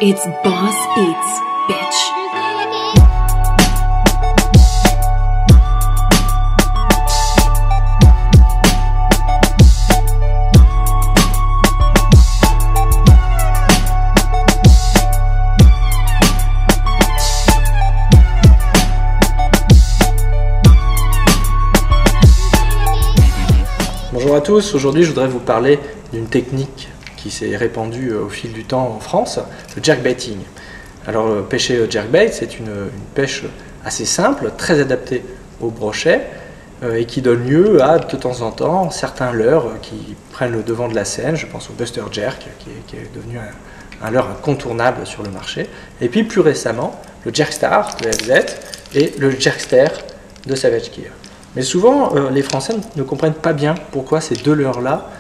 It's Boss Beats, bitch. Bonjour à tous, aujourd'hui je voudrais vous parler d'une technique qui s'est répandue au fil du temps en France, le jerkbaiting. Alors pêcher jerkbait, c'est une pêche assez simple, très adaptée au brochet et qui donne lieu à de temps en temps certains leurres qui prennent le devant de la scène. Je pense au Buster Jerk qui est devenu un leurre incontournable sur le marché. Et puis plus récemment, le Jerkstar de FZ et le Jerkster de Savage Gear. Mais souvent, les Français ne comprennent pas bien pourquoi ces deux leurres-là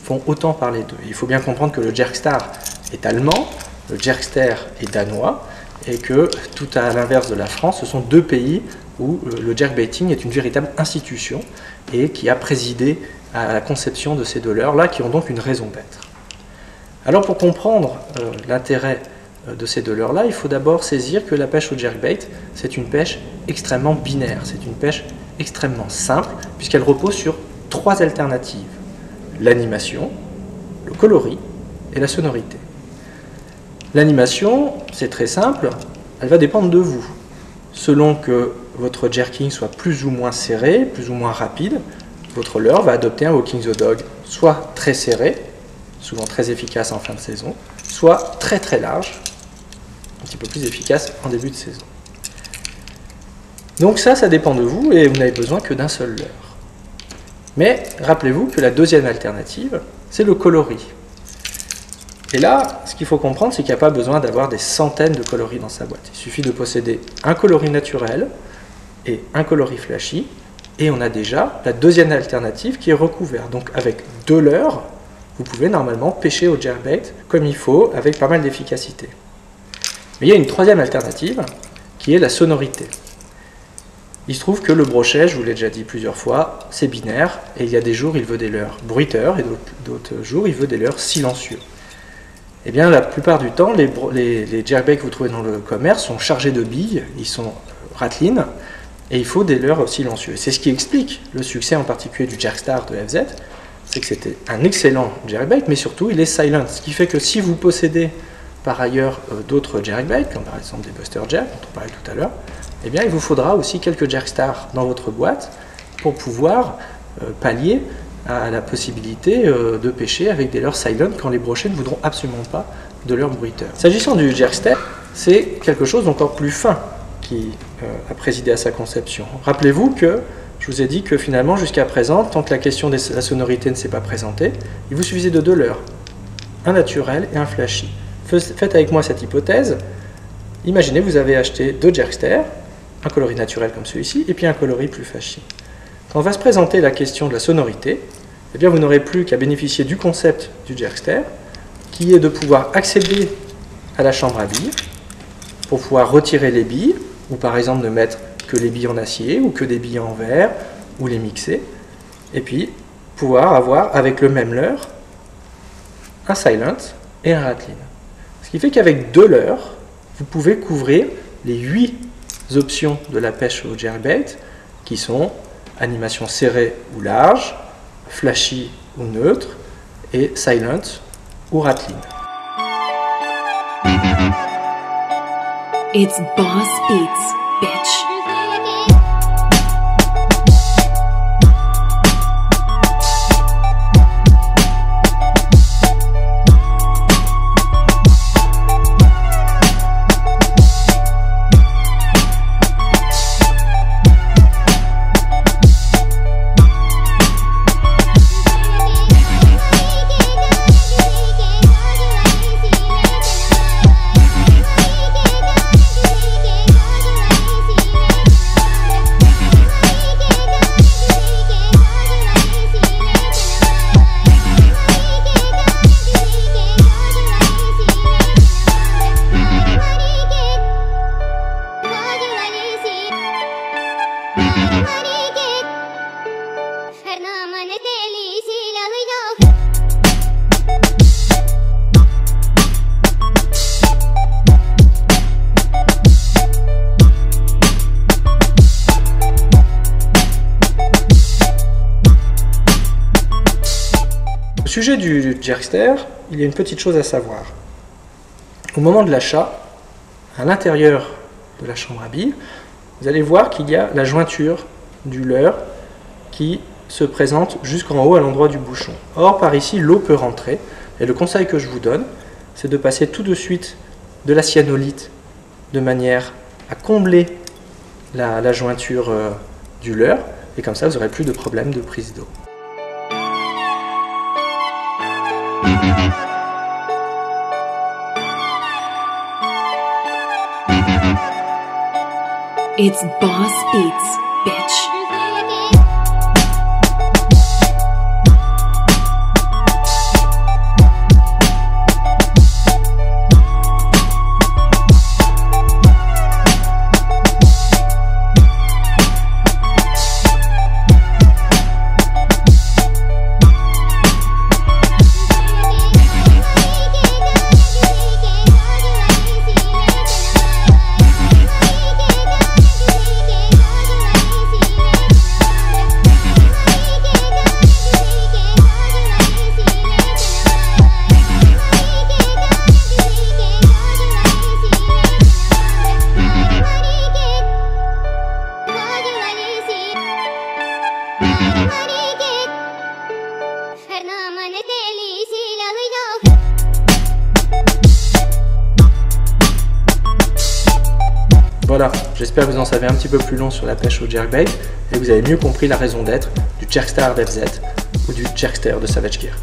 font autant parler d'eux. Il faut bien comprendre que le Jerkstar est allemand, le Jerkster est danois, et que tout à l'inverse de la France, ce sont deux pays où le jerkbaiting est une véritable institution et qui a présidé à la conception de ces deux leurres-là, qui ont donc une raison d'être. Alors pour comprendre l'intérêt de ces deux leurres-là, il faut d'abord saisir que la pêche au jerkbait, c'est une pêche extrêmement binaire, c'est une pêche extrêmement simple, puisqu'elle repose sur trois alternatives: l'animation, le coloris et la sonorité. L'animation, c'est très simple, elle va dépendre de vous. Selon que votre jerking soit plus ou moins serré, plus ou moins rapide, votre leurre va adopter un walking the dog, soit très serré, souvent très efficace en fin de saison, soit très très large, un petit peu plus efficace en début de saison. Donc ça dépend de vous et vous n'avez besoin que d'un seul leurre. Mais rappelez-vous que la deuxième alternative, c'est le coloris. Et là, ce qu'il faut comprendre, c'est qu'il n'y a pas besoin d'avoir des centaines de coloris dans sa boîte. Il suffit de posséder un coloris naturel et un coloris flashy, et on a déjà la deuxième alternative qui est recouverte. Donc avec deux leurres, vous pouvez normalement pêcher au jerkbait comme il faut, avec pas mal d'efficacité. Mais il y a une troisième alternative, qui est la sonorité. Il se trouve que le brochet, je vous l'ai déjà dit plusieurs fois, c'est binaire, et il y a des jours il veut des leurres bruiteurs, et d'autres jours il veut des leurres silencieux. Eh bien la plupart du temps, les jerkbaits que vous trouvez dans le commerce sont chargés de billes, ils sont ratlines, et il faut des leurres silencieux. C'est ce qui explique le succès en particulier du Jerkstar de FZ, c'est que c'était un excellent jerkbait, mais surtout il est silent, ce qui fait que si vous possédez par ailleurs d'autres jerkbaits, comme par exemple des Buster Jerk, dont on parlait tout à l'heure, eh bien, il vous faudra aussi quelques Jerkstar dans votre boîte pour pouvoir pallier à la possibilité de pêcher avec des leurres silent quand les brochets ne voudront absolument pas de leurres bruiteurs. S'agissant du Jerkster, c'est quelque chose d'encore plus fin qui a présidé à sa conception. Rappelez-vous que je vous ai dit que finalement, jusqu'à présent, tant que la question de la sonorité ne s'est pas présentée, il vous suffisait de deux leurres, un naturel et un flashy. Faites avec moi cette hypothèse. Imaginez, vous avez acheté deux Jerkster, un coloris naturel comme celui-ci, et puis un coloris plus flashy. Quand va se présenter la question de la sonorité, eh bien vous n'aurez plus qu'à bénéficier du concept du Jerkster, qui est de pouvoir accéder à la chambre à billes, pour pouvoir retirer les billes, ou par exemple ne mettre que les billes en acier, ou que des billes en verre, ou les mixer, et puis pouvoir avoir avec le même leurre un silent et un ratlin. Ce qui fait qu'avec deux leurres, vous pouvez couvrir les 8 options de la pêche au jerkbait, qui sont animation serrée ou large, flashy ou neutre, et silent ou ratlin. It's Boss Beats, bitch. Au sujet du Jerkster, il y a une petite chose à savoir. Au moment de l'achat, à l'intérieur de la chambre à billes, vous allez voir qu'il y a la jointure du leurre qui se présente jusqu'en haut à l'endroit du bouchon. Or, par ici, l'eau peut rentrer. Et le conseil que je vous donne, c'est de passer tout de suite de la cyanolite de manière à combler la jointure du leurre. Et comme ça, vous n'aurez plus de problème de prise d'eau. It's Boss Beats, bitch. Voilà, j'espère que vous en savez un petit peu plus long sur la pêche au jerkbait et que vous avez mieux compris la raison d'être du Jerkstar d'FZ ou du Jerkster de Savage Gear.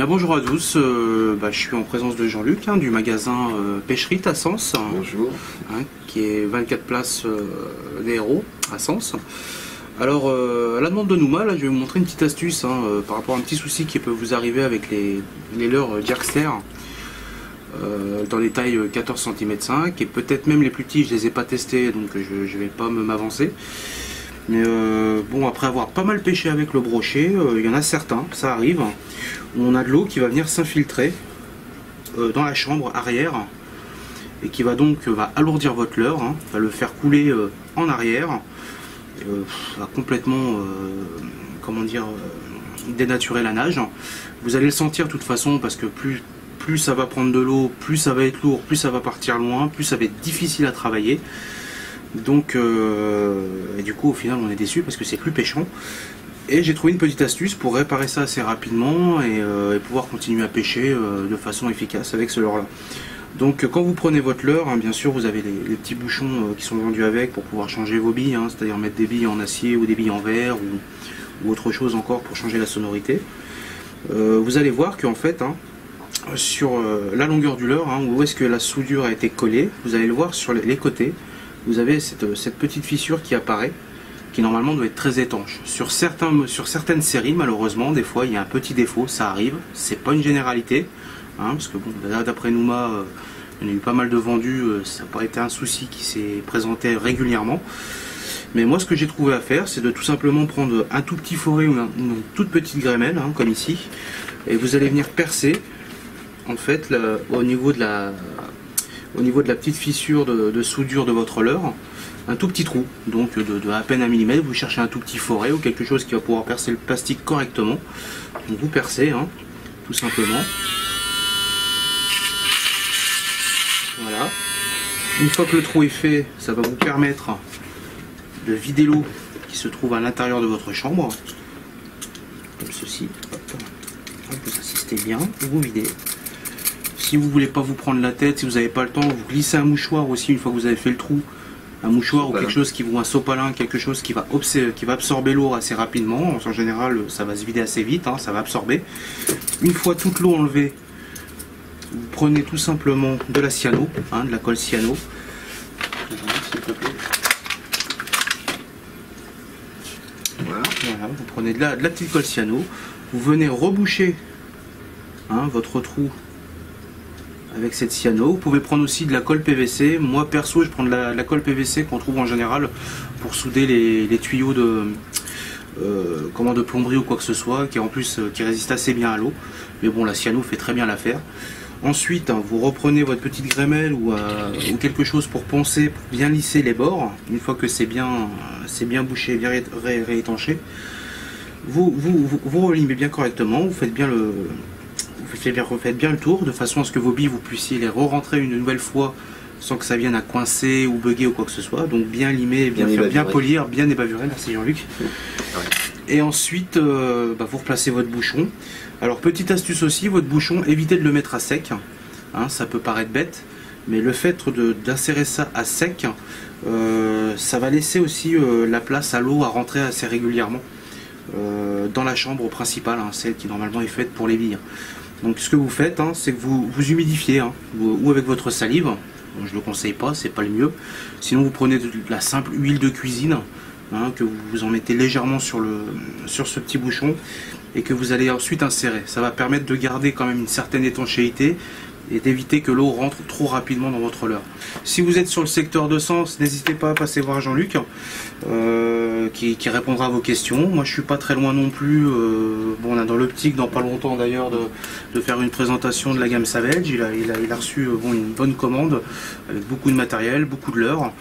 Bonjour à tous, je suis en présence de Jean-Luc du magasin Pêcherie à Sens. Bonjour. Qui est 24 places des Héros à Sens. Alors, à la demande de Nouma, là, je vais vous montrer une petite astuce par rapport à un petit souci qui peut vous arriver avec les leurres Jerkster dans les tailles 14 cm 5 et peut-être même les plus petits, je les ai pas testés donc je vais pas m'avancer. Mais bon, après avoir pas mal pêché avec le brochet, il y en a certains, ça arrive, où on a de l'eau qui va venir s'infiltrer dans la chambre arrière et qui va donc alourdir votre leurre, va le faire couler en arrière, va complètement, dénaturer la nage. Vous allez le sentir de toute façon parce que plus ça va prendre de l'eau, plus ça va être lourd, plus ça va partir loin, plus ça va être difficile à travailler. Donc et du coup au final on est déçu parce que c'est plus pêchant. Et j'ai trouvé une petite astuce pour réparer ça assez rapidement et pouvoir continuer à pêcher de façon efficace avec ce leurre là. Donc quand vous prenez votre leurre, bien sûr vous avez les petits bouchons qui sont vendus avec pour pouvoir changer vos billes, c'est-à-dire mettre des billes en acier ou des billes en verre ou autre chose encore pour changer la sonorité. Vous allez voir qu'en fait sur la longueur du leurre, où est-ce que la soudure a été collée, vous allez le voir sur les côtés. Vous avez cette petite fissure qui apparaît, qui normalement doit être très étanche. Sur certaines séries, malheureusement, des fois il y a un petit défaut, ça arrive, c'est pas une généralité, parce que bon, d'après Nouma, il y en a eu pas mal de vendus, ça n'a pas été un souci qui s'est présenté régulièrement. Mais moi ce que j'ai trouvé à faire, c'est de tout simplement prendre un tout petit forêt ou une toute petite grémelle, comme ici, et vous allez venir percer, en fait, au niveau de la petite fissure de soudure de votre leurre, un tout petit trou, donc de à peine 1 mm, vous cherchez un tout petit forêt ou quelque chose qui va pouvoir percer le plastique correctement. Donc vous percez, tout simplement. Voilà. Une fois que le trou est fait, ça va vous permettre de vider l'eau qui se trouve à l'intérieur de votre chambre, comme ceci. Hop. Vous assistez bien, vous videz si vous voulez pas vous prendre la tête, si vous n'avez pas le temps, vous glissez un mouchoir aussi une fois que vous avez fait le trou. Un mouchoir ou quelque chose qui vous un sopalin, quelque chose qui va absorber l'eau assez rapidement. En général, ça va se vider assez vite, hein, ça va absorber. Une fois toute l'eau enlevée, vous prenez tout simplement de la cyano, hein, de la colle cyano. Voilà, vous prenez de la petite colle cyano. Vous venez reboucher, hein, votre trou avec cette cyano. Vous pouvez prendre aussi de la colle PVC. Moi perso, je prends de la colle PVC qu'on trouve en général pour souder les tuyaux de plomberie ou quoi que ce soit, qui en plus qui résiste assez bien à l'eau. Mais bon, la cyano fait très bien l'affaire. Ensuite, hein, vous reprenez votre petite grémelle ou quelque chose pour poncer, pour bien lisser les bords. Une fois que c'est bien bouché, bien réétanché, vous relimez bien correctement. Vous faites bien le refaites bien le tour de façon à ce que vos billes vous puissiez les re-rentrer une nouvelle fois sans que ça vienne à coincer ou bugger ou quoi que ce soit. Donc bien limer, bien polir, bien ébavurer. Merci Jean-Luc. Et ensuite vous replacez votre bouchon. Alors petite astuce aussi, votre bouchon, évitez de le mettre à sec, hein, ça peut paraître bête, mais le fait d'insérer ça à sec, ça va laisser aussi la place à l'eau à rentrer assez régulièrement dans la chambre principale, hein, celle qui normalement est faite pour les billes. Donc ce que vous faites, hein, c'est que vous humidifiez, hein, ou avec votre salive. Bon, je ne le conseille pas, c'est pas le mieux. Sinon vous prenez de la simple huile de cuisine, hein, que vous en mettez légèrement sur ce petit bouchon et que vous allez ensuite insérer. Ça va permettre de garder quand même une certaine étanchéité et d'éviter que l'eau rentre trop rapidement dans votre leurre. Si vous êtes sur le secteur de Sens, n'hésitez pas à passer voir Jean-Luc qui répondra à vos questions. Moi je suis pas très loin non plus. Bon, on a dans l'optique dans pas longtemps d'ailleurs de faire une présentation de la gamme Savage. Il a reçu une bonne commande avec beaucoup de matériel, beaucoup de leurres.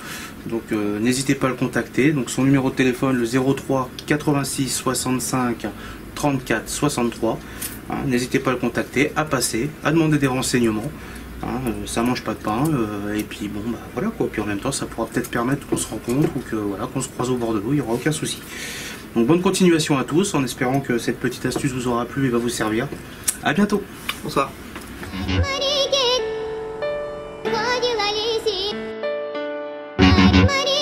Donc n'hésitez pas à le contacter. Donc son numéro de téléphone, le 03 86 65 34 63. Hein, n'hésitez pas à le contacter, à passer, à demander des renseignements. Hein, ça mange pas de pain, et puis bon, voilà quoi. Puis en même temps, ça pourra peut-être permettre qu'on se rencontre ou qu'on se croise au bord de l'eau, il n'y aura aucun souci. Donc bonne continuation à tous, en espérant que cette petite astuce vous aura plu et va vous servir. À bientôt. Bonsoir. Money